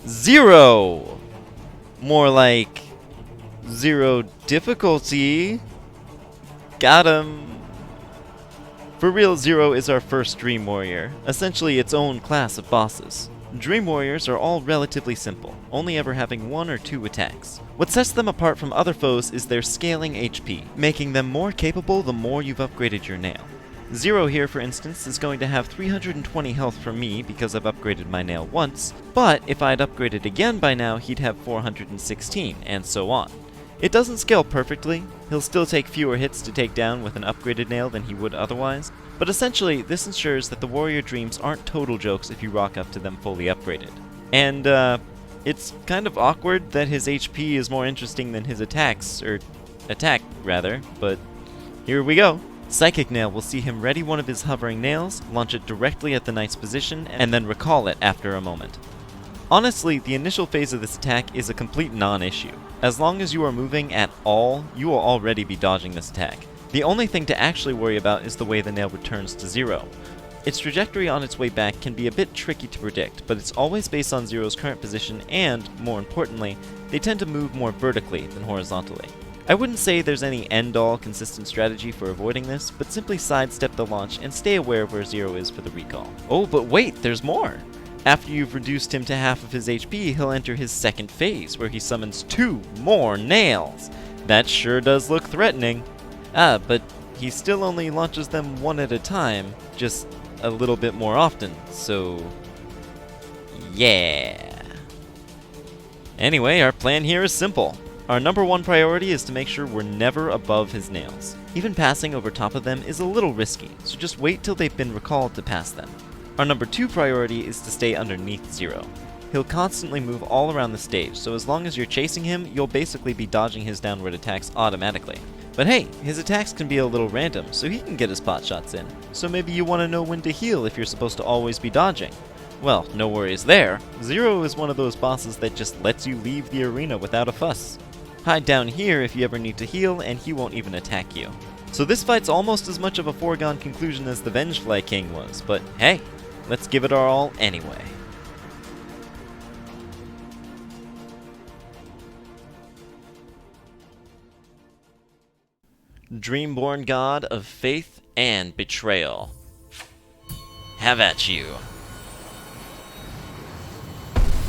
Xero! More like zero difficulty. Got him. For real, Xero is our first Dream Warrior, essentially its own class of bosses. Dream Warriors are all relatively simple, only ever having 1 or 2 attacks. What sets them apart from other foes is their scaling HP, making them more capable the more you've upgraded your nail. Xero here, for instance, is going to have 320 health from me because I've upgraded my nail once, but if I'd upgraded again by now, he'd have 416, and so on. It doesn't scale perfectly, he'll still take fewer hits to take down with an upgraded nail than he would otherwise, but essentially this ensures that the warrior dreams aren't total jokes if you rock up to them fully upgraded. And, it's kind of awkward that his HP is more interesting than his attacks, or attack, rather, but here we go. Psychic Nail will see him ready one of his hovering nails, launch it directly at the knight's position, and then recall it after a moment. Honestly, the initial phase of this attack is a complete non-issue. As long as you are moving at all, you will already be dodging this attack. The only thing to actually worry about is the way the nail returns to Xero. Its trajectory on its way back can be a bit tricky to predict, but it's always based on Xero's current position and, more importantly, they tend to move more vertically than horizontally. I wouldn't say there's any end-all consistent strategy for avoiding this, but simply sidestep the launch and stay aware of where Xero is for the recall. Oh, but wait, there's more! After you've reduced him to half of his HP, he'll enter his second phase, where he summons 2 more nails! That sure does look threatening. But he still only launches them 1 at a time, just a little bit more often, so yeah. Anyway, our plan here is simple. Our number 1 priority is to make sure we're never above his nails. Even passing over top of them is a little risky, so just wait till they've been recalled to pass them. Our number 2 priority is to stay underneath Xero. He'll constantly move all around the stage, so as long as you're chasing him, you'll basically be dodging his downward attacks automatically. But hey, his attacks can be a little random, so he can get his pot shots in. So maybe you want to know when to heal if you're supposed to always be dodging. Well, no worries there. Xero is one of those bosses that just lets you leave the arena without a fuss. Hide down here if you ever need to heal, and he won't even attack you. So this fight's almost as much of a foregone conclusion as the Vengefly King was, but hey, let's give it our all anyway. Dreamborn God of Faith and Betrayal. Have at you.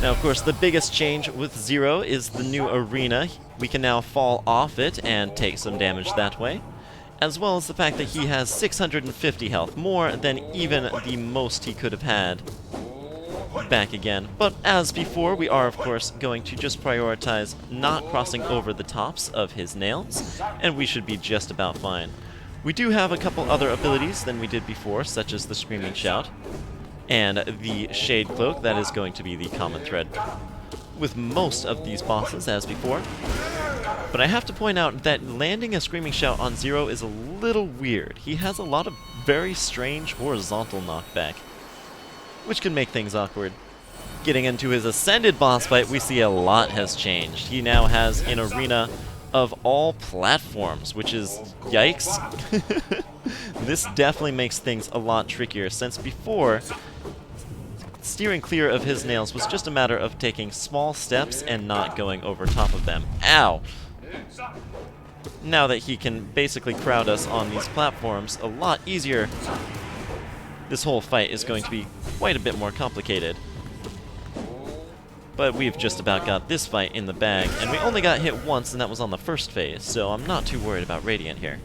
Now, of course, the biggest change with Xero is the new arena. We can now fall off it and take some damage that way, as well as the fact that he has 650 health, more than even the most he could have had back again. But as before, we are, of course, going to just prioritize not crossing over the tops of his nails, and we should be just about fine. We do have a couple other abilities than we did before, such as the Screaming Shout and the Shade Cloak. That is going to be the common thread with most of these bosses, as before. But I have to point out that landing a Screaming Shout on Xero is a little weird. He has a lot of very strange horizontal knockback, which can make things awkward. Getting into his Ascended boss fight, we see a lot has changed. He now has an arena of all platforms, which is yikes. This definitely makes things a lot trickier, since before, steering clear of his nails was just a matter of taking small steps and not going over top of them. Ow! Now that he can basically crowd us on these platforms a lot easier, this whole fight is going to be quite a bit more complicated. But we've just about got this fight in the bag, and we only got hit once, and that was on the first phase, so I'm not too worried about Radiant here.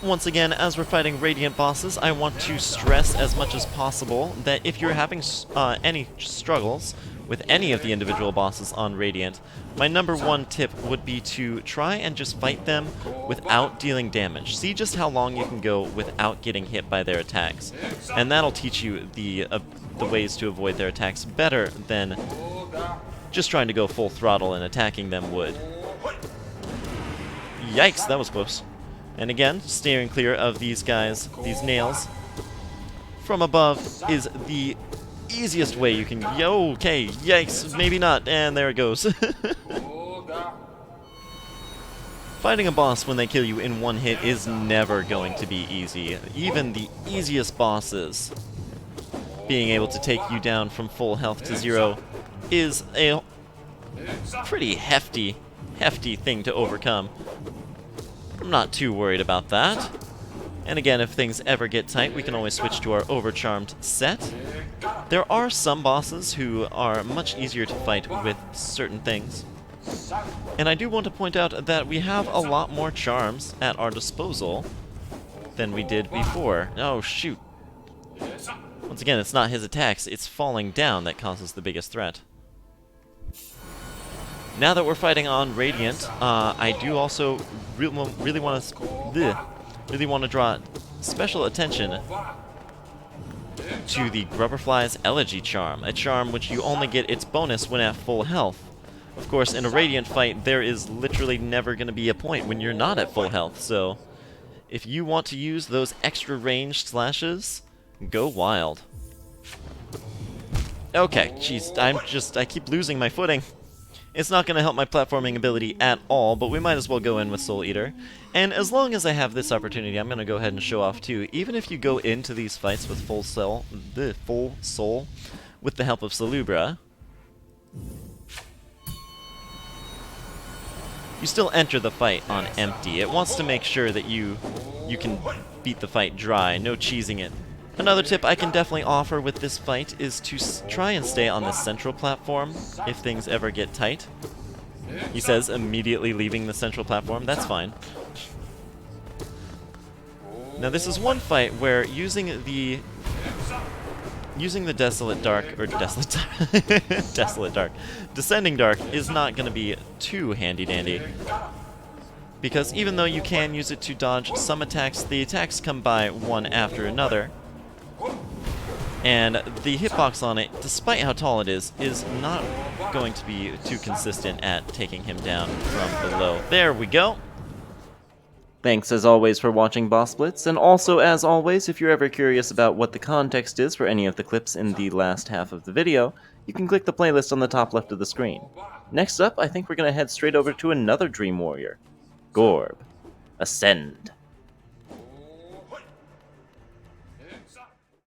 Once again, as we're fighting Radiant bosses, I want to stress as much as possible that if you're having any struggles with any of the individual bosses on Radiant, my number 1 tip would be to try and just fight them without dealing damage. See just how long you can go without getting hit by their attacks, and that'll teach you the ways to avoid their attacks better than just trying to go full throttle and attacking them would. Yikes, that was close. And again, steering clear of these guys, these nails, from above is the easiest way you can... Okay, yikes, maybe not, and there it goes. Fighting a boss when they kill you in one hit is never going to be easy. Even the easiest bosses being able to take you down from full health to 0 is a pretty hefty thing to overcome. I'm not too worried about that. And again, if things ever get tight, we can always switch to our Overcharmed set. There are some bosses who are much easier to fight with certain things. And I do want to point out that we have a lot more charms at our disposal than we did before. Oh, shoot. Once again, it's not his attacks, it's falling down that causes the biggest threat. Now that we're fighting on Radiant, I do also really want to draw special attention to the Grubberfly's Elegy charm, a charm which you only get its bonus when at full health. Of course, in a Radiant fight, there is literally never going to be a point when you're not at full health, so if you want to use those extra ranged slashes, go wild. Okay, jeez, I keep losing my footing. It's not going to help my platforming ability at all, but we might as well go in with Soul Eater. And as long as I have this opportunity, I'm going to go ahead and show off too. Even if you go into these fights with full soul, with the help of Salubra, you still enter the fight on empty. It wants to make sure that you can beat the fight dry, no cheesing it. Another tip I can definitely offer with this fight is to try and stay on the central platform if things ever get tight. He says immediately leaving the central platform. That's fine. Now this is one fight where using the Desolate Dark, or Desolate Dark, Descending Dark is not going to be too handy-dandy. Because even though you can use it to dodge some attacks, the attacks come by one after another. And the hitbox on it, despite how tall it is not going to be too consistent at taking him down from below. There we go! Thanks as always for watching Boss Blitz, and also as always, if you're ever curious about what the context is for any of the clips in the last half of the video, you can click the playlist on the top left of the screen. Next up, I think we're going to head straight over to another Dream Warrior, Gorb. Ascend.